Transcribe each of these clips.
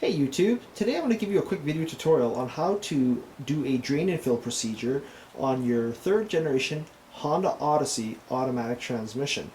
Hey YouTube, today I'm going to give you a quick video tutorial on how to do a drain and fill procedure on your third generation Honda Odyssey automatic transmission.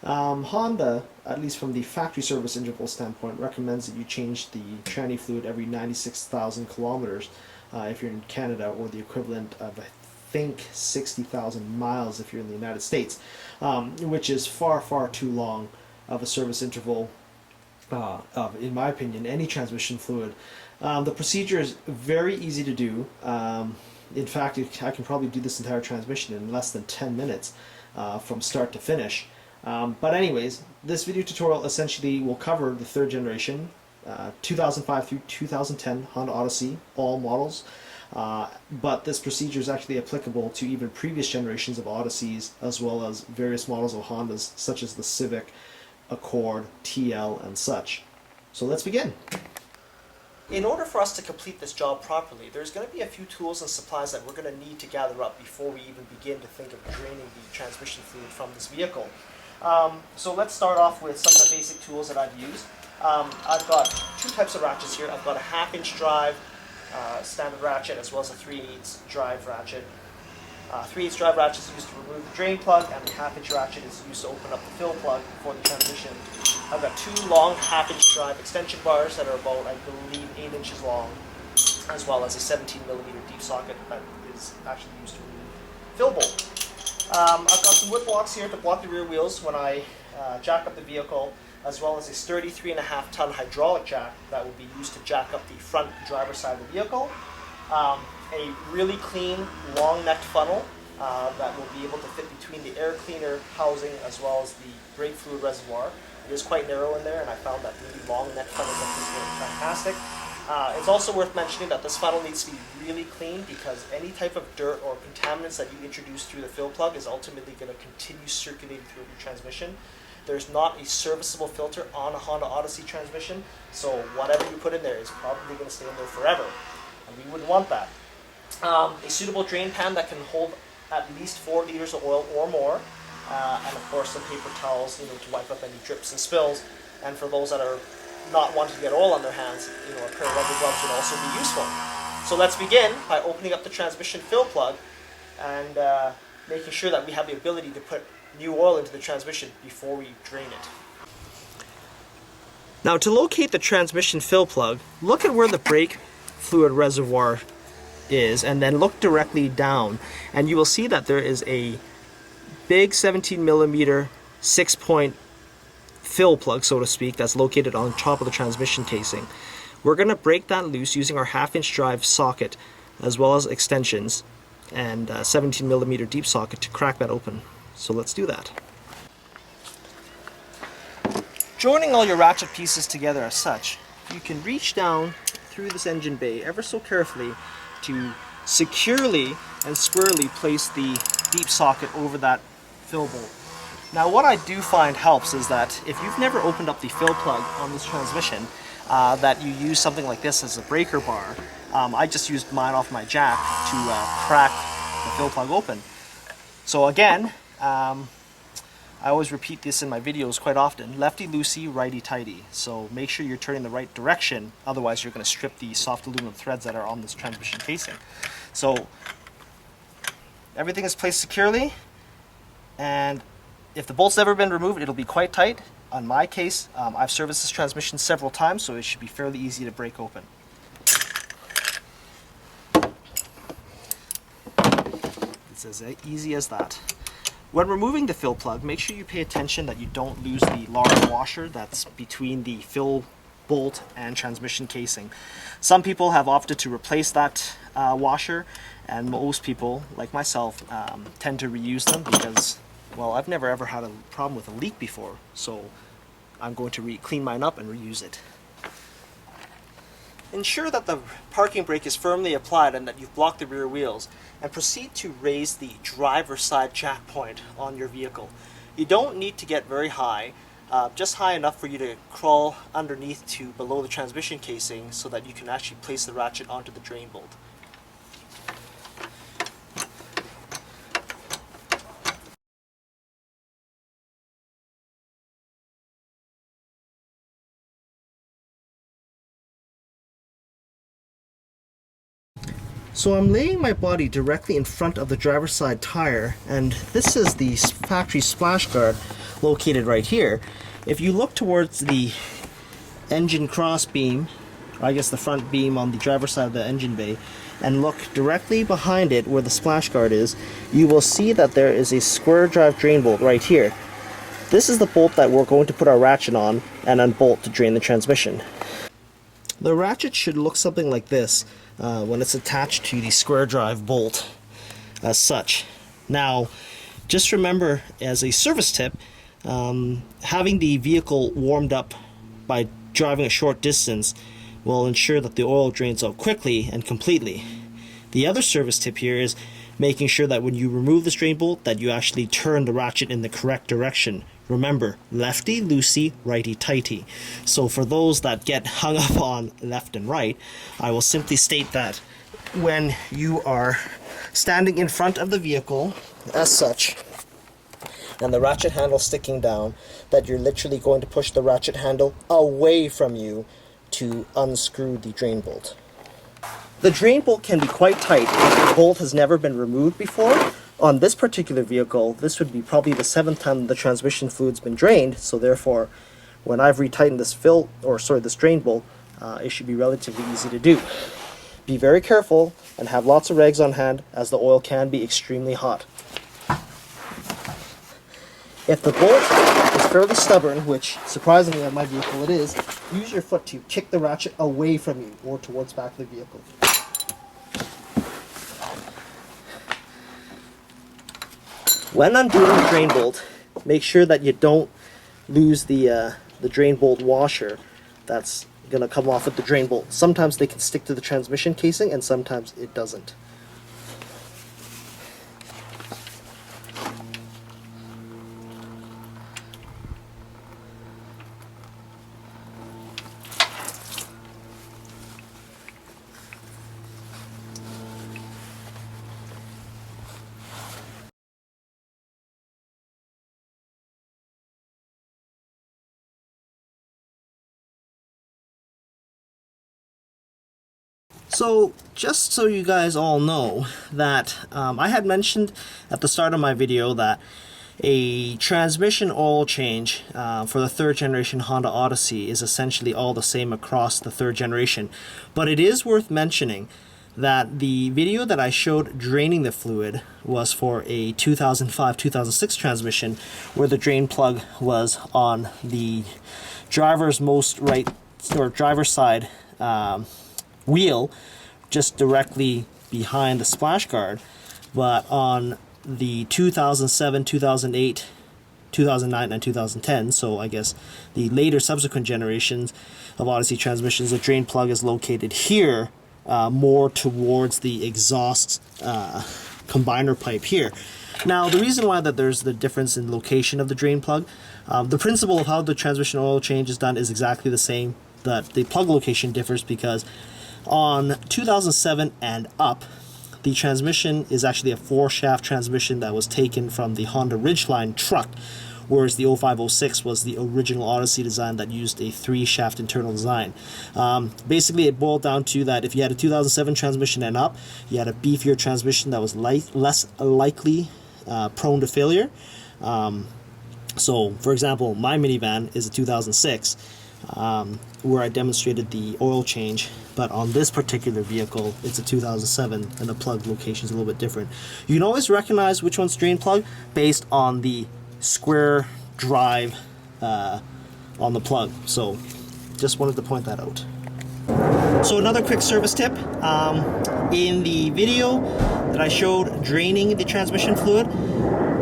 Honda, at least from the factory service interval standpoint, recommends that you change the tranny fluid every 96,000 kilometers if you're in Canada, or the equivalent of, I think, 60,000 miles if you're in the United States, which is far, far too long of a service interval of, in my opinion, any transmission fluid. The procedure is very easy to do. In fact, I can probably do this entire transmission in less than 10 minutes from start to finish. But anyways, this video tutorial essentially will cover the third generation, 2005 through 2010 Honda Odyssey, all models. But this procedure is actually applicable to even previous generations of Odysseys, as well as various models of Hondas, such as the Civic, Accord, TL, and such. So let's begin. In order for us to complete this job properly, there's going to be a few tools and supplies that we're going to need to gather up before we even begin to think of draining the transmission fluid from this vehicle. So let's start off with some of the basic tools that I've used. I've got two types of ratchets here. I've got a 1/2-inch drive standard ratchet, as well as a 3/8 drive ratchet. 3/8 drive ratchet is used to remove the drain plug, and the 1/2-inch ratchet is used to open up the fill plug for the transmission. I've got two long 1/2-inch drive extension bars that are about, I believe, 8 inches long, as well as a 17mm deep socket that is actually used to remove fill bolt. I've got some wood blocks here to block the rear wheels when I jack up the vehicle, as well as a sturdy 3.5-ton hydraulic jack that will be used to jack up the front driver's side of the vehicle. A really clean long necked funnel that will be able to fit between the air cleaner housing as well as the brake fluid reservoir. It is quite narrow in there, and I found that really long neck funnel is really fantastic. It's also worth mentioning that this funnel needs to be really clean, because any type of dirt or contaminants that you introduce through the fill plug is ultimately going to continue circulating through your transmission. There's not a serviceable filter on a Honda Odyssey transmission, so whatever you put in there is probably going to stay in there forever, and we wouldn't want that. A suitable drain pan that can hold at least 4 liters of oil or more, and of course some paper towels, to wipe up any drips and spills. And for those that are not wanting to get oil on their hands, a pair of rubber gloves would also be useful. So let's begin by opening up the transmission fill plug and making sure that we have the ability to put new oil into the transmission before we drain it. Now, to locate the transmission fill plug, look at where the brake fluid reservoir is, and then look directly down, and you will see that there is a big 17mm 6-point fill plug, so to speak, that's located on top of the transmission casing. We're going to break that loose using our 1/2-inch drive socket, as well as extensions, and 17mm deep socket to crack that open. So let's do that. Joining all your ratchet pieces together as such, you can reach down through this engine bay ever so carefully to securely and squarely place the deep socket over that fill bolt. Now, what I do find helps is that if you've never opened up the fill plug on this transmission, that you use something like this as a breaker bar. I just used mine off my jack to crack the fill plug open. So again, I always repeat this in my videos quite often: lefty-loosey, righty-tighty. So make sure you're turning the right direction, otherwise you're going to strip the soft aluminum threads that are on this transmission casing. So everything is placed securely, and if the bolt's never been removed, it'll be quite tight. On my case, I've serviced this transmission several times, so it should be fairly easy to break open. It's as easy as that. When removing the fill plug, make sure you pay attention that you don't lose the large washer that's between the fill bolt and transmission casing. Some people have opted to replace that washer, and most people, like myself, tend to reuse them because, well, I've never ever had a problem with a leak before, so I'm going to clean mine up and reuse it. Ensure that the parking brake is firmly applied and that you've blocked the rear wheels, and proceed to raise the driver's side jack point on your vehicle. You don't need to get very high, just high enough for you to crawl underneath to below the transmission casing so that you can actually place the ratchet onto the drain bolt. So I'm laying my body directly in front of the driver's side tire, and this is the factory splash guard located right here. If you look towards the engine cross beam, or I guess the front beam on the driver's side of the engine bay, and look directly behind it where the splash guard is, you will see that there is a square drive drain bolt right here. This is the bolt that we're going to put our ratchet on and unbolt to drain the transmission. The ratchet should look something like this when it's attached to the square drive bolt as such. Now, just remember, as a service tip, having the vehicle warmed up by driving a short distance will ensure that the oil drains out quickly and completely. The other service tip here is making sure that when you remove this drain bolt that you actually turn the ratchet in the correct direction. Remember, lefty loosey, righty tighty. So for those that get hung up on left and right, I will simply state that when you are standing in front of the vehicle as such, and the ratchet handle sticking down, that you're literally going to push the ratchet handle away from you to unscrew the drain bolt. The drain bolt can be quite tight if the bolt has never been removed before. On this particular vehicle, this would be probably the 7th time the transmission fluid's been drained, so therefore, when I've retightened this drain bolt, it should be relatively easy to do. Be very careful and have lots of rags on hand, as the oil can be extremely hot. If the bolt is fairly stubborn, which surprisingly on my vehicle it is, use your foot to kick the ratchet away from you or towards the back of the vehicle. When undoing the drain bolt, make sure that you don't lose the drain bolt washer that's going to come off with the drain bolt. Sometimes they can stick to the transmission casing and sometimes it doesn't. So, just so you guys all know that I had mentioned at the start of my video that a transmission oil change for the 3rd generation Honda Odyssey is essentially all the same across the 3rd generation. But it is worth mentioning that the video that I showed draining the fluid was for a 2005-2006 transmission, where the drain plug was on the driver's side wheel, just directly behind the splash guard. But on the 2007, 2008, 2009, and 2010, so I guess the later subsequent generations of Odyssey transmissions, the drain plug is located here, more towards the exhaust combiner pipe here. Now, the reason why that there's the difference in location of the drain plug, the principle of how the transmission oil change is done is exactly the same. That the plug location differs because on 2007 and up, the transmission is actually a 4-shaft transmission that was taken from the Honda Ridgeline truck, whereas the 0506 was the original Odyssey design that used a 3-shaft internal design. Basically, it boiled down to that if you had a 2007 transmission and up, you had a beefier transmission that was less likely prone to failure. So, for example, my minivan is a 2006, where I demonstrated the oil change, but on this particular vehicle it's a 2007 and the plug location is a little bit different. You can always recognize which one's drain plug based on the square drive on the plug, so just wanted to point that out. So another quick service tip, in the video that I showed draining the transmission fluid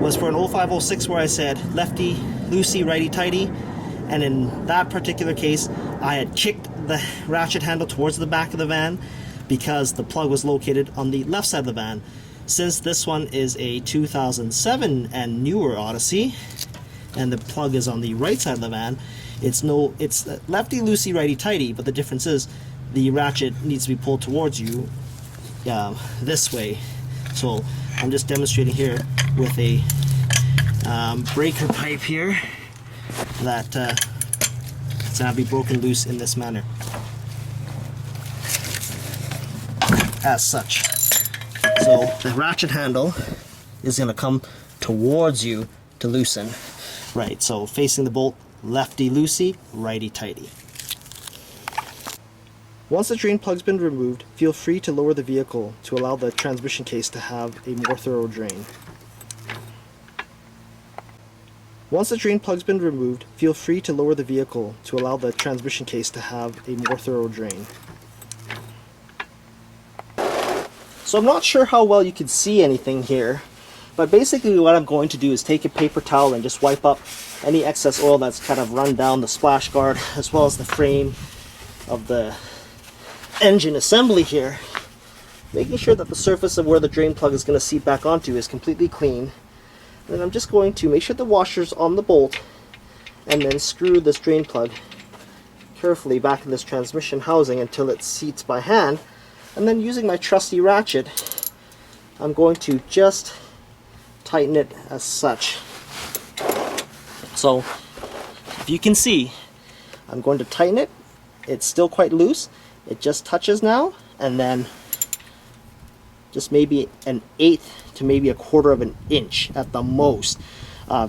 was for an 0506 where I said lefty loosey, righty tighty. And in that particular case, I had kicked the ratchet handle towards the back of the van because the plug was located on the left side of the van. Since this one is a 2007 and newer Odyssey, and the plug is on the right side of the van, it's lefty loosey, righty tighty, but the difference is the ratchet needs to be pulled towards you this way. So I'm just demonstrating here with a breaker pipe here that it's going to be broken loose in this manner as such. So the ratchet handle is going to come towards you to loosen. Right, so facing the bolt, lefty loosey, righty tighty. Once the drain plug's been removed, feel free to lower the vehicle to allow the transmission case to have a more thorough drain. Once the drain plug's been removed, feel free to lower the vehicle to allow the transmission case to have a more thorough drain. So I'm not sure how well you can see anything here, but basically what I'm going to do is take a paper towel and just wipe up any excess oil that's kind of run down the splash guard as well as the frame of the engine assembly here, making sure that the surface of where the drain plug is going to seat back onto is completely clean. And I'm just going to make sure the washer's on the bolt and then screw this drain plug carefully back in this transmission housing until it seats by hand. And then using my trusty ratchet, I'm going to just tighten it as such. So if you can see, I'm going to tighten it. It's still quite loose. It just touches now, and then just maybe an eighth to maybe a quarter of an inch at the most,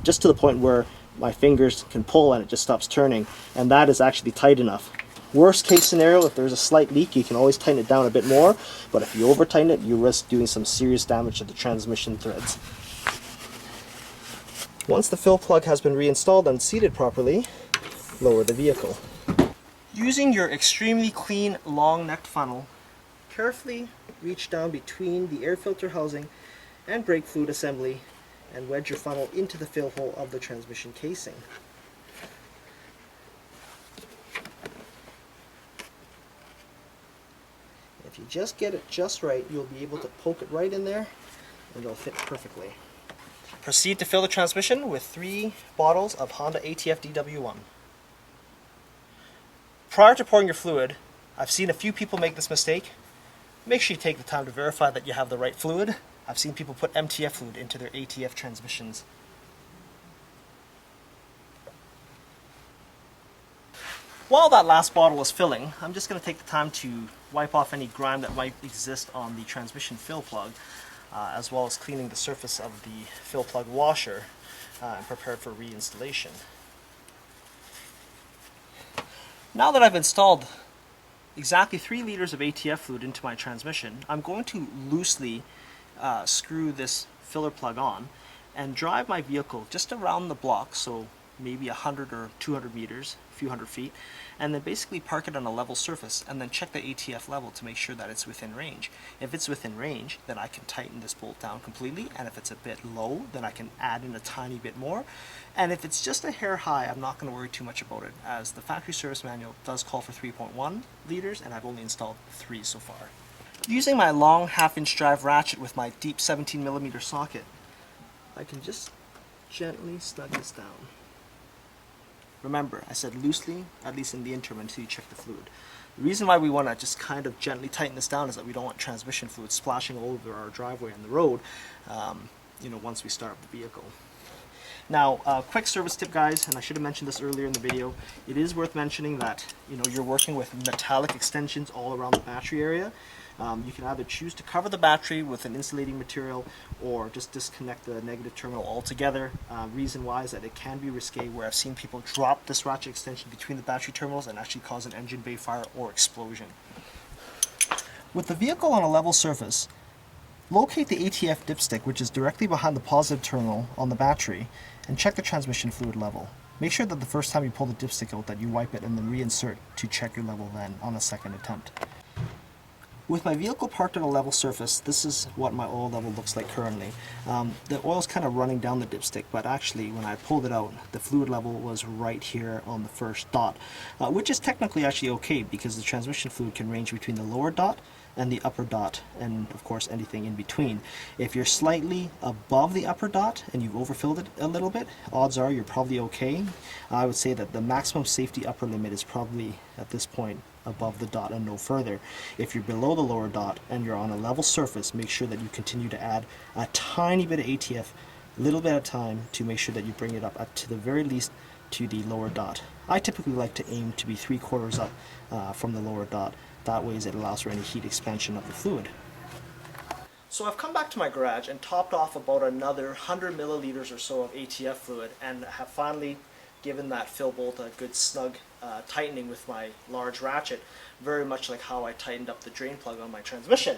just to the point where my fingers can pull and it just stops turning, and that is actually tight enough. Worst case scenario, if there's a slight leak, you can always tighten it down a bit more, but if you over tighten it, you risk doing some serious damage to the transmission threads. Once the fill plug has been reinstalled and seated properly, lower the vehicle. Using your extremely clean long-necked funnel, carefully reach down between the air filter housing and brake fluid assembly and wedge your funnel into the fill hole of the transmission casing. If you just get it just right, you'll be able to poke it right in there and it'll fit perfectly. Proceed to fill the transmission with 3 bottles of Honda ATF-DW1. Prior to pouring your fluid, I've seen a few people make this mistake. Make sure you take the time to verify that you have the right fluid. I've seen people put MTF fluid into their ATF transmissions. While that last bottle is filling, I'm just going to take the time to wipe off any grime that might exist on the transmission fill plug, as well as cleaning the surface of the fill plug washer and prepare for reinstallation. Now that I've installed exactly 3 liters of ATF fluid into my transmission, I'm going to loosely screw this filler plug on and drive my vehicle just around the block, so maybe 100 or 200 meters, a few hundred feet, and then basically park it on a level surface and then check the ATF level to make sure that it's within range. If it's within range, then I can tighten this bolt down completely, and if it's a bit low, then I can add in a tiny bit more. And if it's just a hair high, I'm not going to worry too much about it, as the factory service manual does call for 3.1 liters, and I've only installed 3 so far. Using my long half-inch drive ratchet with my deep 17mm socket, I can just gently snug this down. Remember, I said loosely, at least in the interim, until you check the fluid. The reason why we want to just kind of gently tighten this down is that we don't want transmission fluid splashing all over our driveway and the road, once we start up the vehicle. Now, quick service tip, guys, and I should have mentioned this earlier in the video. It is worth mentioning that you're working with metallic extensions all around the battery area. You can either choose to cover the battery with an insulating material or just disconnect the negative terminal altogether. Reason why is that it can be risque, where I've seen people drop this ratchet extension between the battery terminals and actually cause an engine bay fire or explosion. With the vehicle on a level surface, locate the ATF dipstick, which is directly behind the positive terminal on the battery, and check the transmission fluid level. Make sure that the first time you pull the dipstick out that you wipe it and then reinsert to check your level then on a second attempt. With my vehicle parked on a level surface, this is what my oil level looks like currently. The oil's kind of running down the dipstick, but actually when I pulled it out, the fluid level was right here on the first dot, which is technically actually okay because the transmission fluid can range between the lower dot and the upper dot, and of course anything in between. If you're slightly above the upper dot and you've overfilled it a little bit, odds are you're probably okay. I would say that the maximum safety upper limit is probably at this point above the dot and no further. If you're below the lower dot and you're on a level surface, make sure that you continue to add a tiny bit of ATF, a little bit at a time, to make sure that you bring it up to the very least to the lower dot. I typically like to aim to be 3/4 up from the lower dot. That way it allows for any heat expansion of the fluid. So I've come back to my garage and topped off about another 100 milliliters or so of ATF fluid, and have finally given that fill bolt a good snug tightening with my large ratchet, very much like how I tightened up the drain plug on my transmission.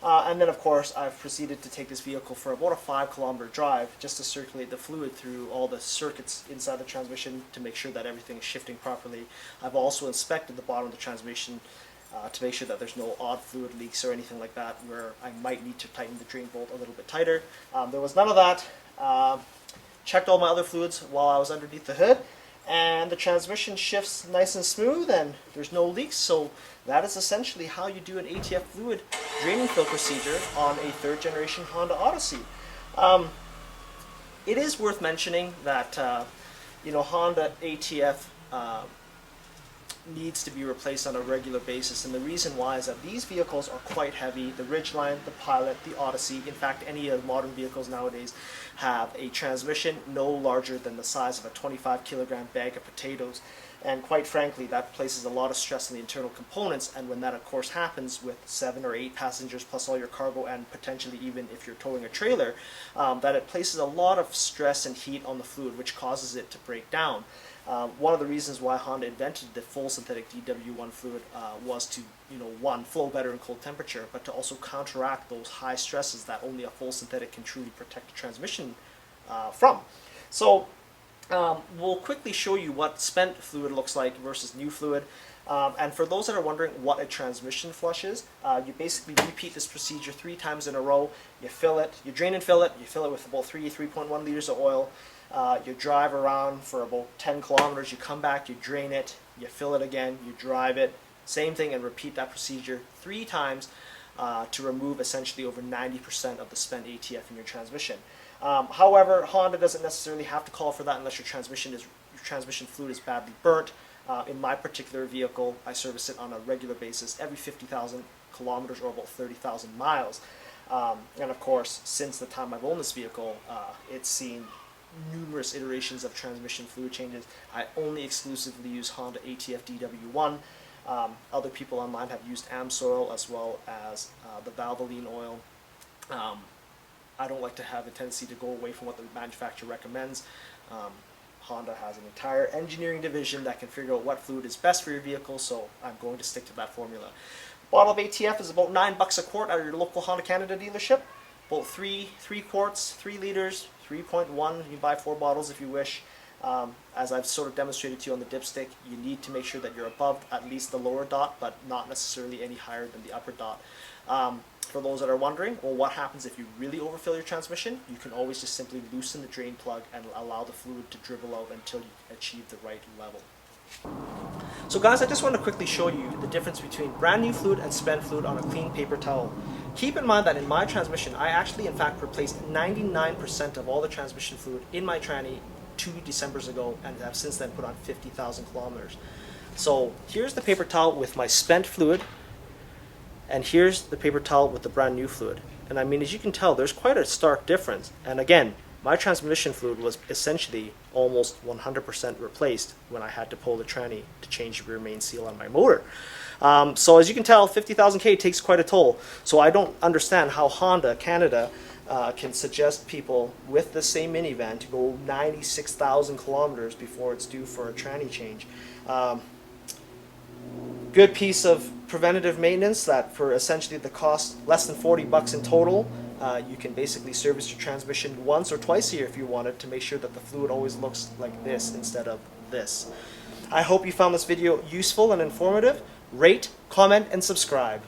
And then of course I've proceeded to take this vehicle for about a 5-kilometer drive just to circulate the fluid through all the circuits inside the transmission to make sure that everything is shifting properly. I've also inspected the bottom of the transmission to make sure that there's no odd fluid leaks or anything like that where I might need to tighten the drain bolt a little bit tighter. There was none of that. Checked all my other fluids while I was underneath the hood, and the transmission shifts nice and smooth and there's no leaks. So that is essentially how you do an ATF fluid draining fill procedure on a 3rd generation Honda Odyssey. It is worth mentioning that Honda ATF needs to be replaced on a regular basis, and the reason why is that these vehicles are quite heavy. The Ridgeline, the Pilot, the Odyssey, in fact any of the modern vehicles nowadays have a transmission no larger than the size of a 25-kilogram bag of potatoes, and quite frankly that places a lot of stress on the internal components. And when that of course happens with 7 or 8 passengers plus all your cargo, and potentially even if you're towing a trailer, that it places a lot of stress and heat on the fluid, which causes it to break down. One of the reasons why Honda invented the full synthetic DW1 fluid was to, one, flow better in cold temperature, but to also counteract those high stresses that only a full synthetic can truly protect the transmission from. So we'll quickly show you what spent fluid looks like versus new fluid. And for those that are wondering what a transmission flush is, you basically repeat this procedure 3 times in a row. You fill it, you drain and fill it, you fill it with about 3.1 liters of oil. You drive around for about 10 kilometers, you come back, you drain it, you fill it again, you drive it, same thing, and repeat that procedure 3 times to remove essentially over 90% of the spent ATF in your transmission. However, Honda doesn't necessarily have to call for that unless your transmission fluid is badly burnt. In my particular vehicle, I service it on a regular basis every 50,000 kilometers or about 30,000 miles. And of course, since the time I've owned this vehicle, it's seen numerous iterations of transmission fluid changes. I only exclusively use Honda ATF-DW1. Other people online have used Amsoil as well as the Valvoline oil. I don't like to have a tendency to go away from what the manufacturer recommends. Honda has an entire engineering division that can figure out what fluid is best for your vehicle, so I'm going to stick to that formula. Bottle of ATF is about $9 a quart at your local Honda Canada dealership. About 3 quarts, 3 liters, 3.1. You can buy 4 bottles if you wish. As I've sort of demonstrated to you on the dipstick, you need to make sure that you're above at least the lower dot, but not necessarily any higher than the upper dot. For those that are wondering, well, what happens if you really overfill your transmission? You can always just simply loosen the drain plug and allow the fluid to dribble out until you achieve the right level. So guys, I just want to quickly show you the difference between brand new fluid and spent fluid on a clean paper towel. Keep in mind that in my transmission, I actually in fact replaced 99% of all the transmission fluid in my tranny 2 Decembers ago, and have since then put on 50,000 kilometers. So here's the paper towel with my spent fluid, and here's the paper towel with the brand new fluid. And I mean, as you can tell, there's quite a stark difference. And again, my transmission fluid was essentially almost 100% replaced when I had to pull the tranny to change the rear main seal on my motor. So as you can tell, 50,000 K takes quite a toll. So I don't understand how Honda Canada can suggest people with the same minivan to go 96,000 kilometers before it's due for a tranny change. Good piece of preventative maintenance that for essentially the cost less than 40 bucks in total. You can basically service your transmission once or twice a year if you wanted, to make sure that the fluid always looks like this instead of this. I hope you found this video useful and informative. Rate, comment, and subscribe.